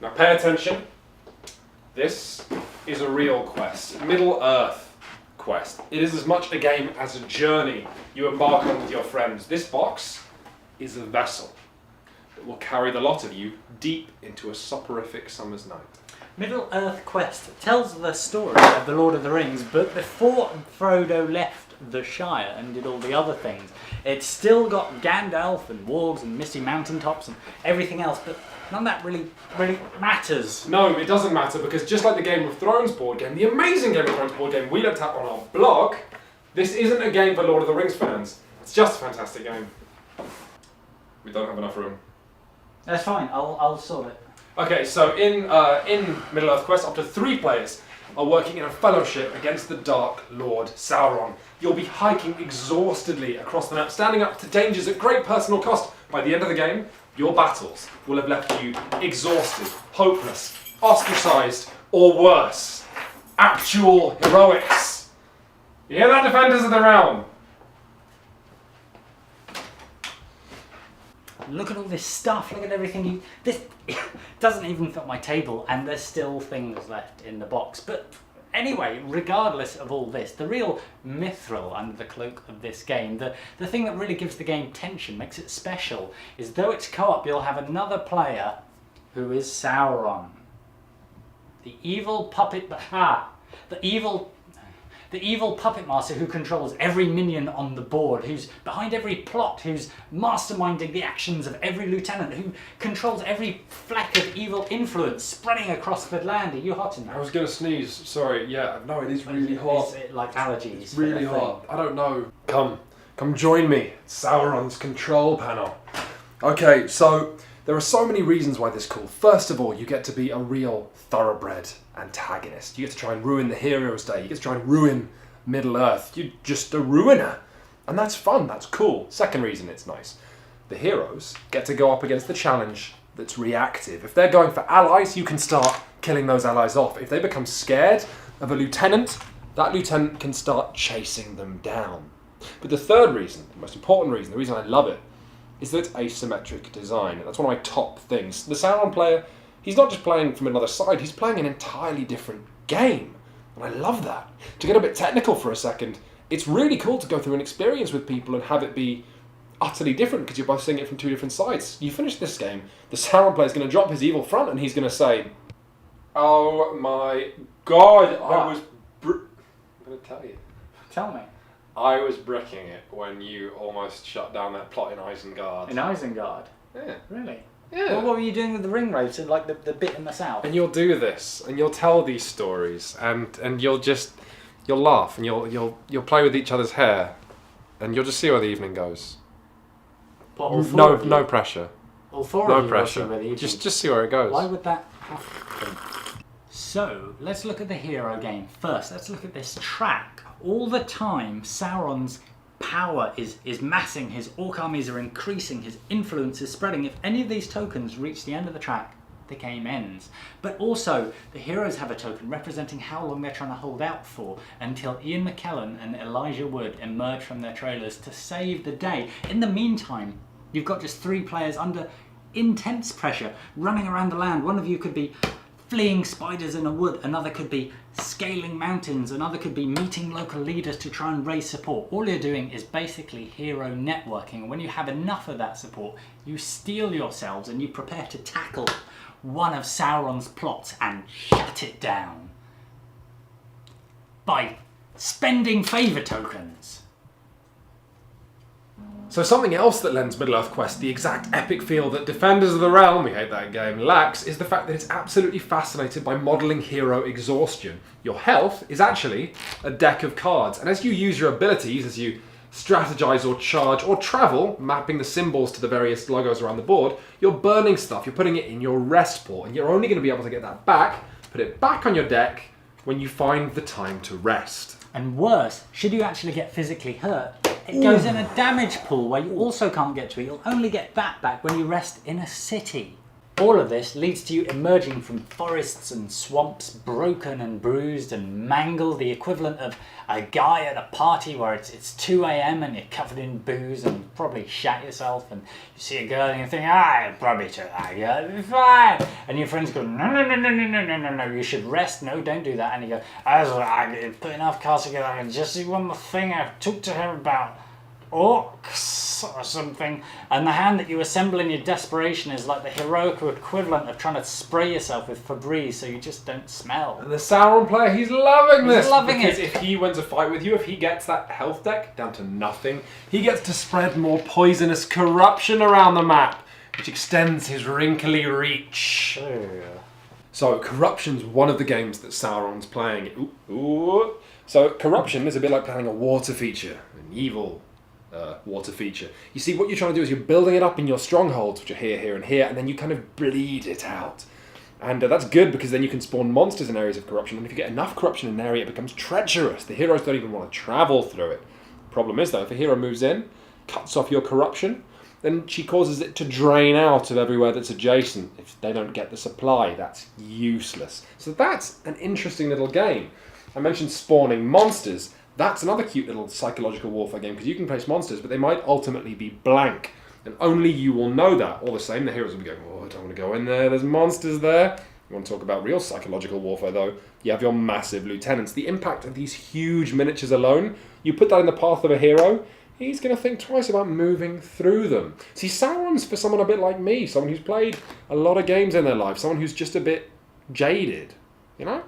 Now pay attention. This is a real quest. Middle-earth quest. It is as much a game as a journey you embark on with your friends. This box is a vessel that will carry the lot of you deep into a soporific summer's night. Middle-earth quest tells the story of the Lord of the Rings, but before Frodo left the Shire and did all the other things, it's still got Gandalf and wargs and misty mountaintops and everything else, but none of that really matters. No, it doesn't matter, because just like the Game of Thrones board game, the amazing Game of Thrones board game we looked at on our blog, this isn't a game for Lord of the Rings fans. It's just a fantastic game. We don't have enough room. That's fine, I'll sort it. Okay, so in Middle-earth Quest, up to 3 players are working in a fellowship against the Dark Lord Sauron. You'll be hiking exhaustedly across the map, standing up to dangers at great personal cost. By the end of the game, your battles will have left you exhausted, hopeless, ostracised, or worse. Actual heroics. You hear that, Defenders of the Realm? Look at all this stuff, look at everything this doesn't even fit my table, and there's still things left in the box. But anyway, regardless of all this, the real mithril under the cloak of this game, the thing that really gives the game tension, makes it special, is though it's co-op, you'll have another player who is Sauron. The evil puppet, the evil puppet master who controls every minion on the board, who's behind every plot, who's masterminding the actions of every lieutenant, who controls every fleck of evil influence spreading across the land. Are you hot in there? I was going to sneeze, sorry. Yeah, no, it is really hot. Is it like allergies? It's really hot. I don't know. Come join me. Sauron's control panel. Okay, so there are so many reasons why this is cool. First of all, you get to be a real thoroughbred antagonist. You get to try and ruin the hero's day. You get to try and ruin Middle-earth. You're just a ruiner. And that's fun, that's cool. Second reason it's nice. The heroes get to go up against the challenge that's reactive. If they're going for allies, you can start killing those allies off. If they become scared of a lieutenant, that lieutenant can start chasing them down. But the third reason, the most important reason, the reason I love it, is that it's asymmetric design. That's one of my top things. The Sauron player, he's not just playing from another side, he's playing an entirely different game. And I love that. To get a bit technical for a second, it's really cool to go through an experience with people and have it be utterly different because you're both seeing it from 2 different sides. You finish this game, the Sauron player is going to drop his evil front and he's going to say, "Oh my god, I was I'm going to tell you. Tell me. I was bricking it when you almost shut down that plot in Isengard. In Isengard? Yeah. Really? Yeah. Well, what were you doing with the ring wraiths and like the bit in the south? And you'll do this, and you'll tell these stories, and you'll laugh, and you'll play with each other's hair, and you'll just see where the evening goes. What, all four of you? No pressure. All 4 no of you pressure. will see where the evening Just see where it goes. Why would that happen? So, let's look at the hero game first. Let's look at this track. All the time, Sauron's power is massing, his orc armies are increasing, his influence is spreading. If any of these tokens reach the end of the track, the game ends. But also, the heroes have a token representing how long they're trying to hold out for until Ian McKellen and Elijah Wood emerge from their trailers to save the day. In the meantime, you've got just 3 players under intense pressure, running around the land. One of you could be fleeing spiders in a wood, another could be scaling mountains, another could be meeting local leaders to try and raise support. All you're doing is basically hero networking. When you have enough of that support, you steel yourselves and you prepare to tackle one of Sauron's plots and shut it down by spending favour tokens. So something else that lends Middle-earth Quest the exact epic feel that Defenders of the Realm, we hate that game, lacks, is the fact that it's absolutely fascinated by modelling hero exhaustion. Your health is actually a deck of cards, and as you use your abilities, as you strategize or charge or travel, mapping the symbols to the various logos around the board, you're burning stuff, you're putting it in your rest pool, and you're only going to be able to get that back, put it back on your deck, when you find the time to rest. And worse, should you actually get physically hurt, it goes in a damage pool where you also can't get to it. You'll only get that back when you rest in a city. All of this leads to you emerging from forests and swamps, broken and bruised and mangled, the equivalent of a guy at a party where it's 2 a.m. and you're covered in booze and you probably shat yourself, and you see a girl and you think, I'll probably took that girl, it'll be fine. And your friends go, no, you should rest, no, don't do that. And you go, I put enough cards together, I can just see one more thing I talked to her about. Orcs or something, and the hand that you assemble in your desperation is like the heroic equivalent of trying to spray yourself with Febreze so you just don't smell. And the Sauron player, he's loving this. He's loving because it. If he wins a fight with you, if he gets that health deck down to nothing, he gets to spread more poisonous corruption around the map, which extends his wrinkly reach. So corruption's one of the games that Sauron's playing. Ooh. So corruption is a bit like playing a water feature, an evil water feature. You see, what you're trying to do is you're building it up in your strongholds, which are here, here, and here, and then you kind of bleed it out. And that's good because then you can spawn monsters in areas of corruption, and if you get enough corruption in an area, it becomes treacherous. The heroes don't even want to travel through it. Problem is, though, if a hero moves in, cuts off your corruption, then she causes it to drain out of everywhere that's adjacent. If they don't get the supply, that's useless. So that's an interesting little game. I mentioned spawning monsters. That's another cute little psychological warfare game, because you can place monsters, but they might ultimately be blank. And only you will know that. All the same, the heroes will be going, oh, I don't want to go in there, there's monsters there. You want to talk about real psychological warfare, though? You have your massive lieutenants. The impact of these huge miniatures alone, you put that in the path of a hero, he's going to think twice about moving through them. See, Sauron's for someone a bit like me, someone who's played a lot of games in their life, someone who's just a bit jaded, you know?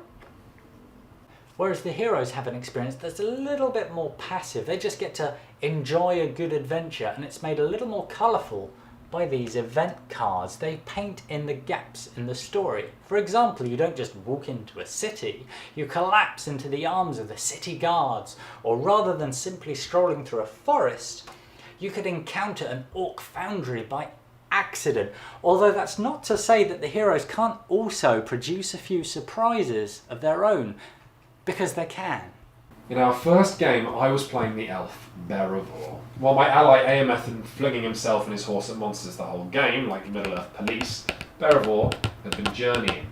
Whereas the heroes have an experience that's a little bit more passive. They just get to enjoy a good adventure, and it's made a little more colourful by these event cards. They paint in the gaps in the story. For example, you don't just walk into a city, you collapse into the arms of the city guards, or rather than simply strolling through a forest, you could encounter an orc foundry by accident. Although that's not to say that the heroes can't also produce a few surprises of their own, because they can. In our first game, I was playing the elf, Beravor. While my ally Aemeth had been flinging himself and his horse at monsters the whole game, like Middle-earth police, Beravor had been journeying,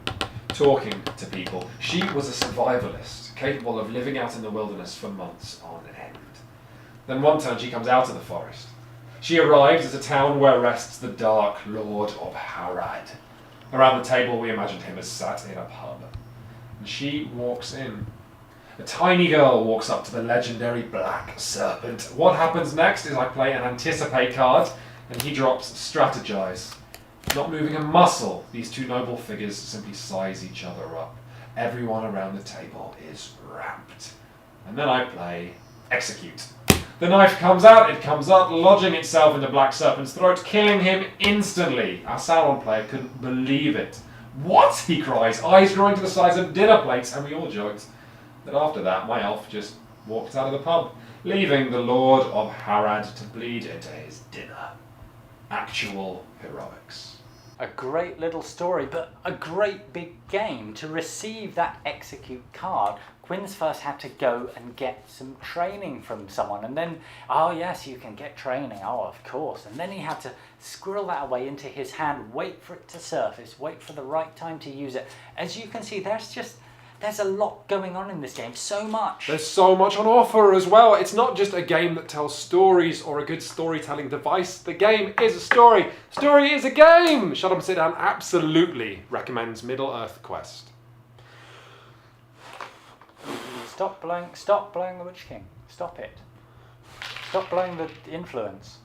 talking to people. She was a survivalist, capable of living out in the wilderness for months on end. Then one turn she comes out of the forest. She arrives at a town where rests the Dark Lord of Harad. Around the table we imagined him as sat in a pub. And she walks in. A tiny girl walks up to the legendary Black Serpent. What happens next is I play an Anticipate card, and he drops Strategize. Not moving a muscle, these two noble figures simply size each other up. Everyone around the table is rapt. And then I play Execute. The knife comes out, it comes up, lodging itself into Black Serpent's throat, killing him instantly. Our Sauron player couldn't believe it. What? He cries, eyes growing to the size of dinner plates, and we all joked that after that my elf just walked out of the pub, leaving the Lord of Harad to bleed into his dinner. Actual heroics. A great little story, but a great big game. To receive that Execute card, Quinn's first had to go and get some training from someone, and then, oh yes, you can get training, oh of course, and then he had to squirrel that away into his hand, wait for it to surface, wait for the right time to use it. As you can see, there's a lot going on in this game, so much. There's so much on offer as well. It's not just a game that tells stories or a good storytelling device. The game is a story. Story is a game. Shut Up and Sit Down absolutely recommends Middle-earth Quest. Stop blowing the Witch King. Stop it. Stop blowing the influence.